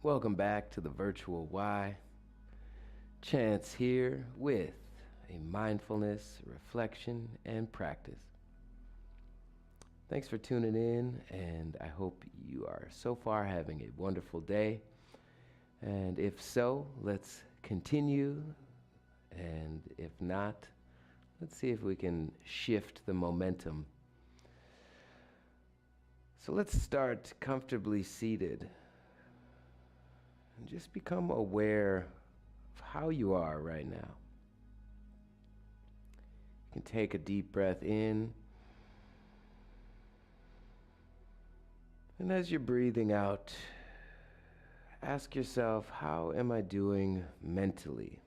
Welcome back to the Virtual Y. Chance here with a mindfulness, reflection, and practice. Thanks for tuning in, and I hope you are so far having a wonderful day. And if so, let's continue. And if not, let's see if we can shift the momentum. So let's start comfortably seated and just become aware of how you are right now. You can take a deep breath in, and as you're breathing out, ask yourself, how am I doing mentally?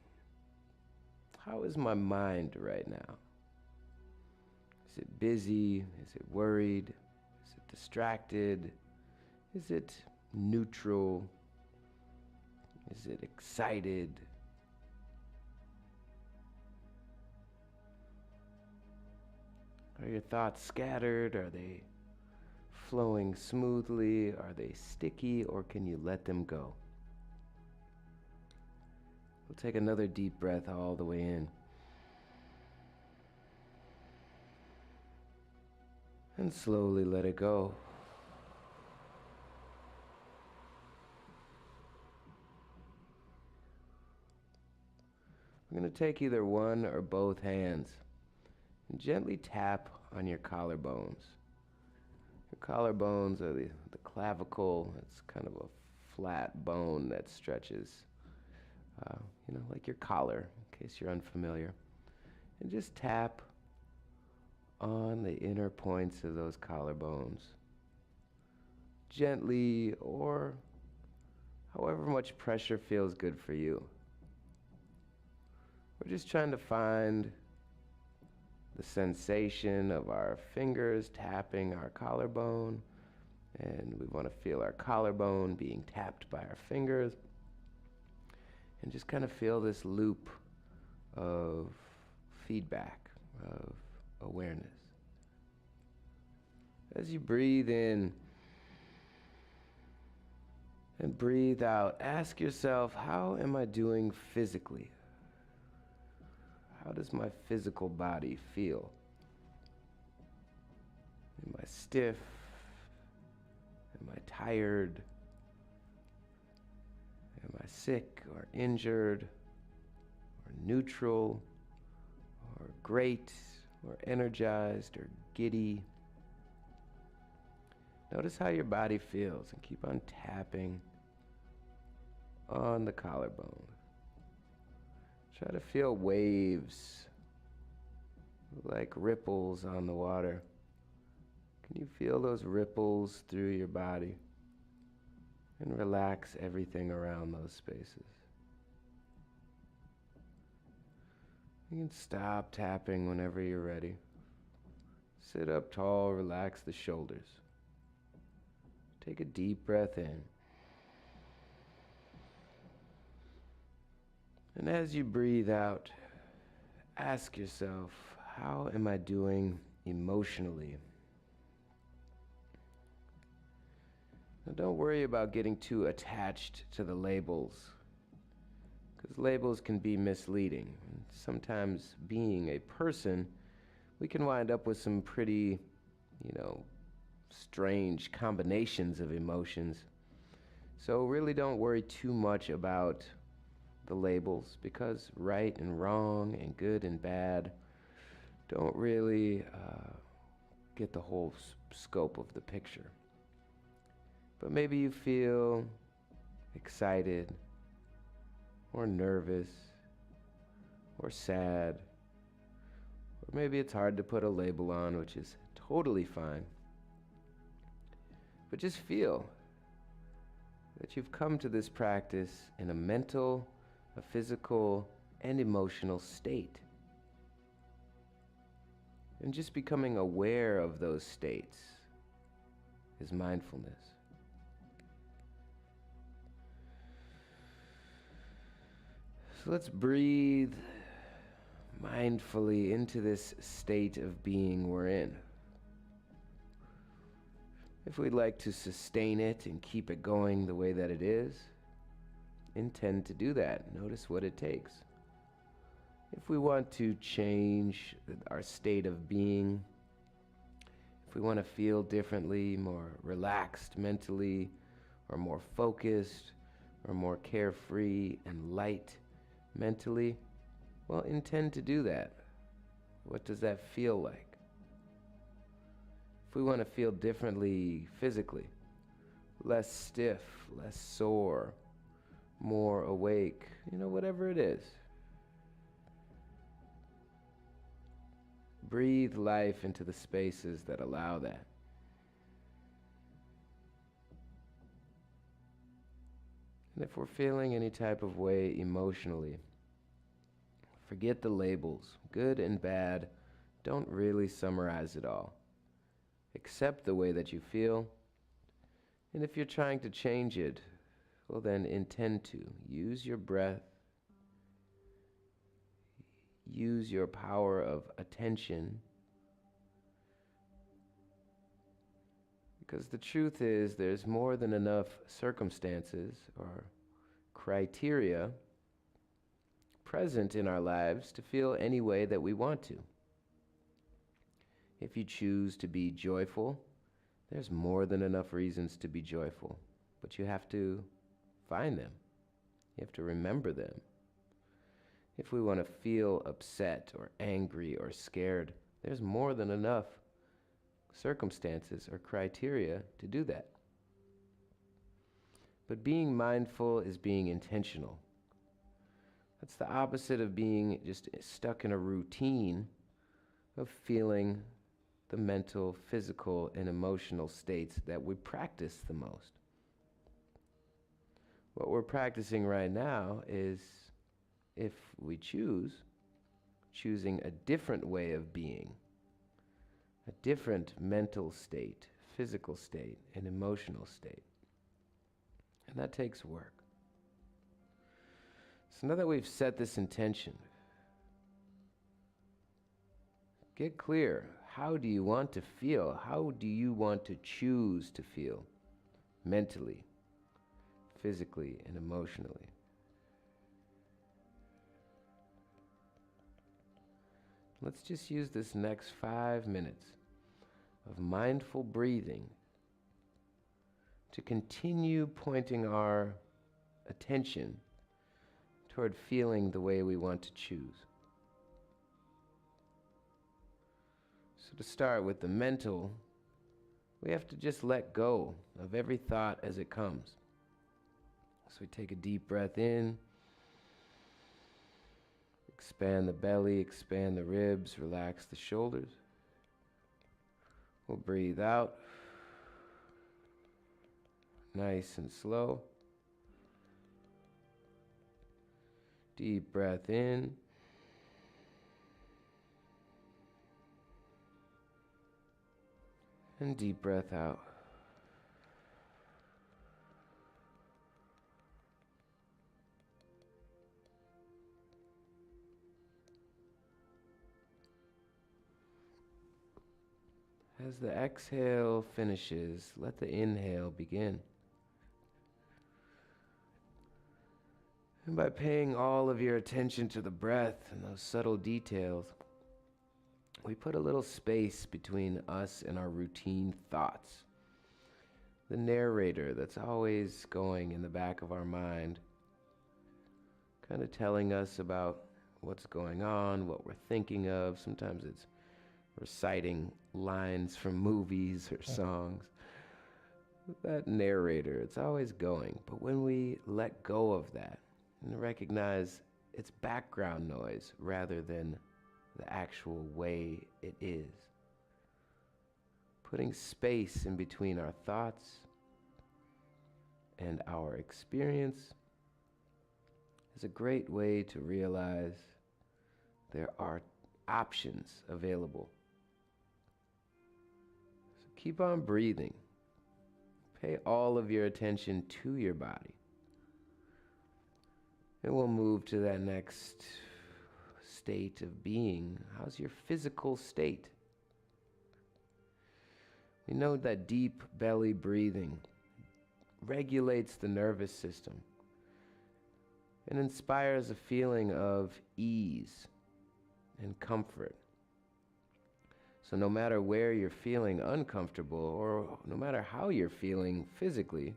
How is my mind right now? Is it busy? Is it worried? Is it distracted? Is it neutral? Is it excited? Are your thoughts scattered? Are they flowing smoothly? Are they sticky, or can you let them go? We'll take another deep breath all the way in. And slowly let it go. We're going to take either one or both hands and gently tap on your collarbones. Your collarbones are the clavicle. It's kind of a flat bone that stretches, like your collar, in case you're unfamiliar. And just tap on the inner points of those collarbones. Gently, or however much pressure feels good for you. We're just trying to find the sensation of our fingers tapping our collarbone, and we want to feel our collarbone being tapped by our fingers, and just kind of feel this loop of feedback, of awareness. As you breathe in and breathe out, ask yourself, how am I doing physically? How does my physical body feel? Am I stiff? Am I tired? Am I sick or injured or neutral or great or energized or giddy? Notice how your body feels and keep on tapping on the collarbone. Try to feel waves like ripples on the water. Can you feel those ripples through your body? And relax everything around those spaces. You can stop tapping whenever you're ready. Sit up tall, relax the shoulders. Take a deep breath in. And as you breathe out, ask yourself, how am I doing emotionally? Now, don't worry about getting too attached to the labels, because labels can be misleading. And sometimes being a person, we can wind up with some pretty, strange combinations of emotions. So really don't worry too much about the labels, because right and wrong and good and bad don't really get the whole scope of the picture. But maybe you feel excited or nervous or sad, or maybe it's hard to put a label on, which is totally fine. But just feel that you've come to this practice in a mental, a physical, and emotional state. And just becoming aware of those states is mindfulness. So let's breathe mindfully into this state of being we're in. If we'd like to sustain it and keep it going the way that it is, intend to do that. Notice what it takes. If we want to change our state of being, if we want to feel differently, more relaxed mentally, or more focused, or more carefree and light mentally, well, intend to do that. What does that feel like? If we want to feel differently physically, less stiff, less sore, more awake, whatever it is. Breathe life into the spaces that allow that. And if we're feeling any type of way emotionally, forget the labels. Good and bad don't really summarize it all. Accept the way that you feel. And if you're trying to change it, well, then intend to. Use your breath. Use your power of attention. Because the truth is, there's more than enough circumstances or criteria present in our lives to feel any way that we want to. If you choose to be joyful, there's more than enough reasons to be joyful, but you have to find them. You have to remember them. If we want to feel upset or angry or scared, there's more than enough circumstances or criteria to do that. But being mindful is being intentional. That's the opposite of being just stuck in a routine of feeling the mental, physical, and emotional states that we practice the most. What we're practicing right now is, if we choosing a different way of being, a different mental state, physical state, and emotional state. And that takes work. So now that we've set this intention, get clear. How do you want to feel? How do you want to choose to feel mentally, physically, and emotionally? Let's just use this next 5 minutes of mindful breathing to continue pointing our attention toward feeling the way we want to choose. So to start with the mental, we have to just let go of every thought as it comes. So we take a deep breath in, expand the belly, expand the ribs, relax the shoulders. We'll breathe out, nice and slow. Deep breath in. And deep breath out. As the exhale finishes, let the inhale begin. And by paying all of your attention to the breath and those subtle details, we put a little space between us and our routine thoughts. The narrator that's always going in the back of our mind, kind of telling us about what's going on, what we're thinking of. Sometimes it's reciting lines from movies or songs. That narrator, it's always going. But when we let go of that and recognize it's background noise rather than the actual way it is, putting space in between our thoughts and our experience is a great way to realize there are options available. So keep on breathing. Pay all of your attention to your body. And we'll move to that next state of being. How's your physical state? We know that deep belly breathing regulates the nervous system. and inspires a feeling of ease and comfort. So no matter where you're feeling uncomfortable, or no matter how you're feeling physically,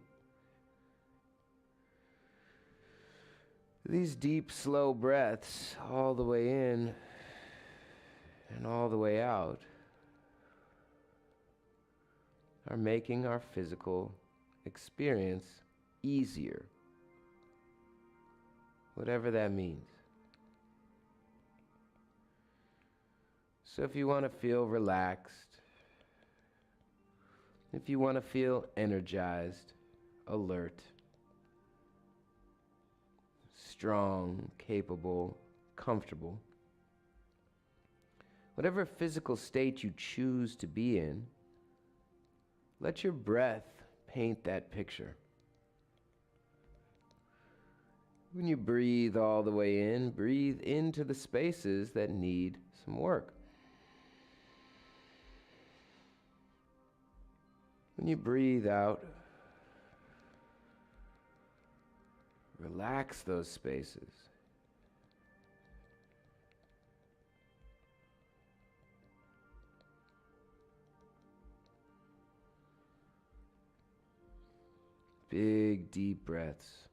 these deep, slow breaths all the way in and all the way out are making our physical experience easier, whatever that means. So if you want to feel relaxed, if you want to feel energized, alert, strong, capable, comfortable, whatever physical state you choose to be in, let your breath paint that picture. When you breathe all the way in, breathe into the spaces that need some work. When you breathe out, relax those spaces. Big, deep breaths.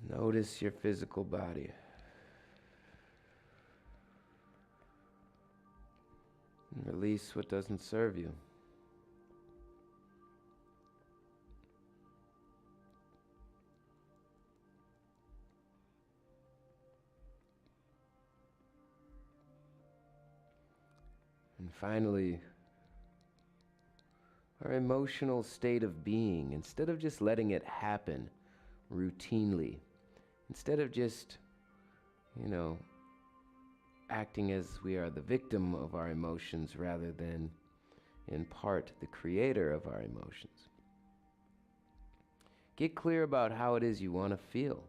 Notice your physical body. And release what doesn't serve you. And finally, our emotional state of being, instead of just letting it happen routinely, instead of just, acting as we are the victim of our emotions rather than, in part, the creator of our emotions. Get clear about how it is you want to feel.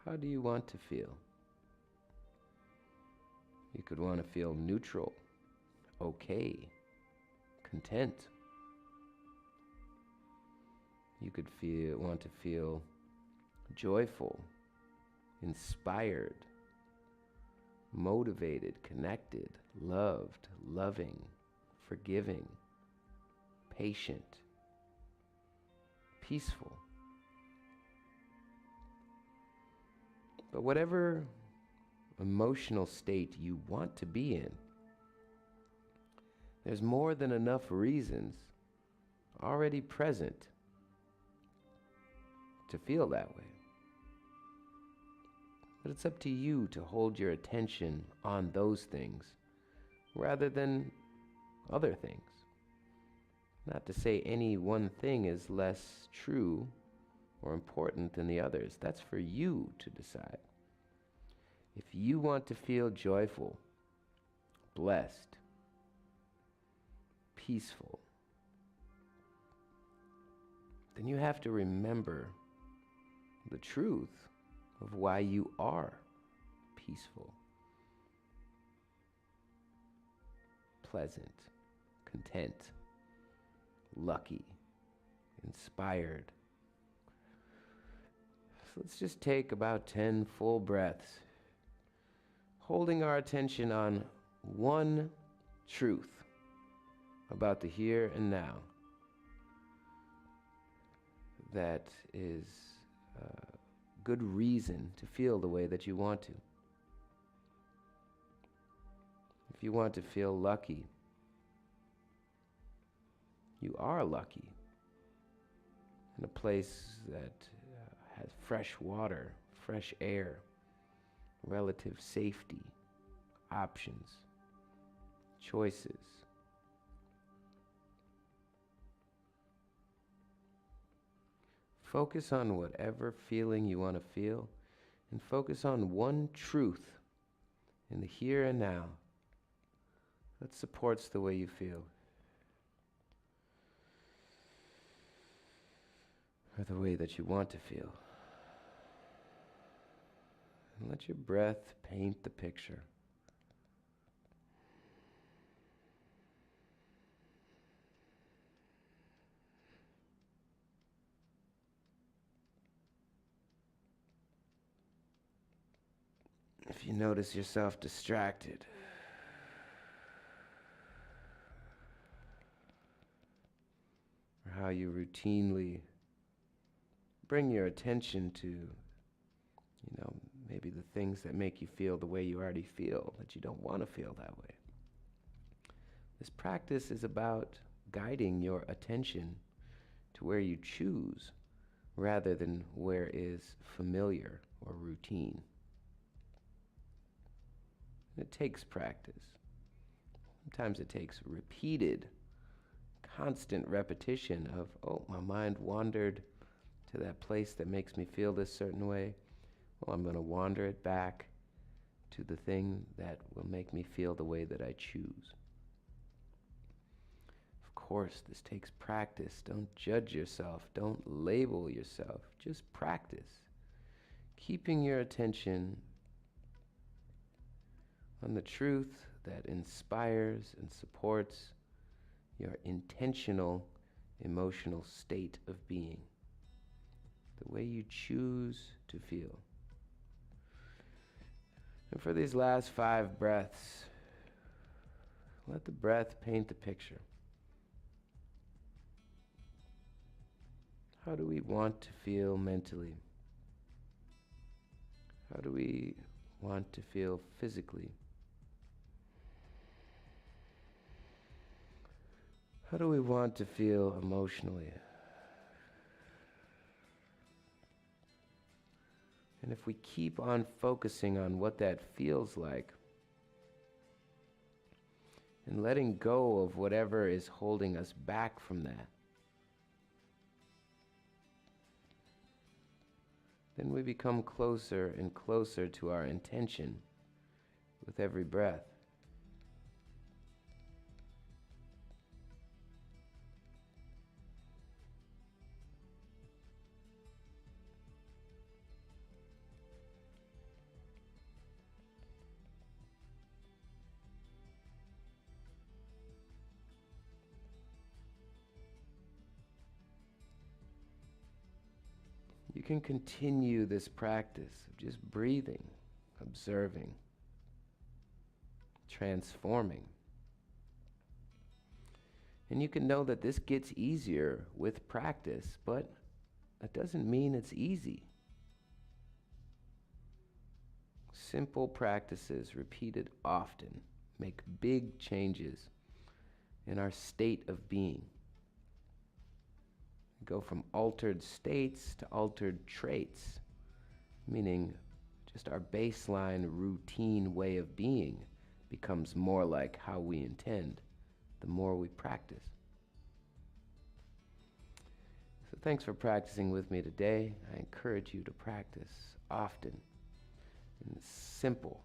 How do you want to feel? You could want to feel neutral, okay, content. You could want to feel joyful, inspired, motivated, connected, loved, loving, forgiving, patient, peaceful. But whatever emotional state you want to be in, there's more than enough reasons already present to feel that way. But it's up to you to hold your attention on those things rather than other things. Not to say any one thing is less true or important than the others. That's for you to decide. If you want to feel joyful, blessed, peaceful, then you have to remember the truth of why you are peaceful, pleasant, content, lucky, inspired. So let's just take about 10 full breaths, holding our attention on one truth about the here and now that is good reason to feel the way that you want to. If you want to feel lucky, you are lucky in a place that has fresh water, fresh air, relative safety, options, choices. Focus on whatever feeling you want to feel, and focus on one truth in the here and now that supports the way you feel, or the way that you want to feel. And let your breath paint the picture. If you notice yourself distracted, or how you routinely bring your attention to, maybe the things that make you feel the way you already feel, that you don't want to feel that way. This practice is about guiding your attention to where you choose rather than where is familiar or routine. It takes practice. Sometimes it takes repeated, constant repetition of, oh, my mind wandered to that place that makes me feel this certain way. Well, I'm going to wander it back to the thing that will make me feel the way that I choose. Of course, this takes practice. Don't judge yourself. Don't label yourself. Just practice. Keeping your attention on the truth that inspires and supports your intentional emotional state of being, the way you choose to feel. And for these last 5 breaths, let the breath paint the picture. How do we want to feel mentally? How do we want to feel physically? How do we want to feel emotionally? And if we keep on focusing on what that feels like and letting go of whatever is holding us back from that, then we become closer and closer to our intention with every breath. You can continue this practice of just breathing, observing, transforming. And you can know that this gets easier with practice, but that doesn't mean it's easy. Simple practices repeated often make big changes in our state of being. Go from altered states to altered traits, meaning just our baseline routine way of being becomes more like how we intend the more we practice. So thanks for practicing with me today. I encourage you to practice often and simple.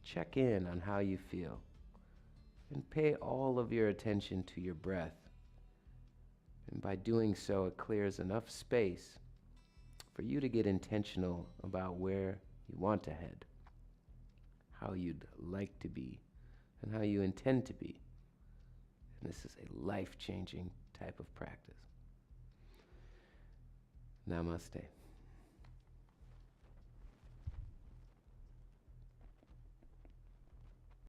Check in on how you feel and pay all of your attention to your breath. And by doing so, it clears enough space for you to get intentional about where you want to head, how you'd like to be, and how you intend to be. And this is a life-changing type of practice. Namaste.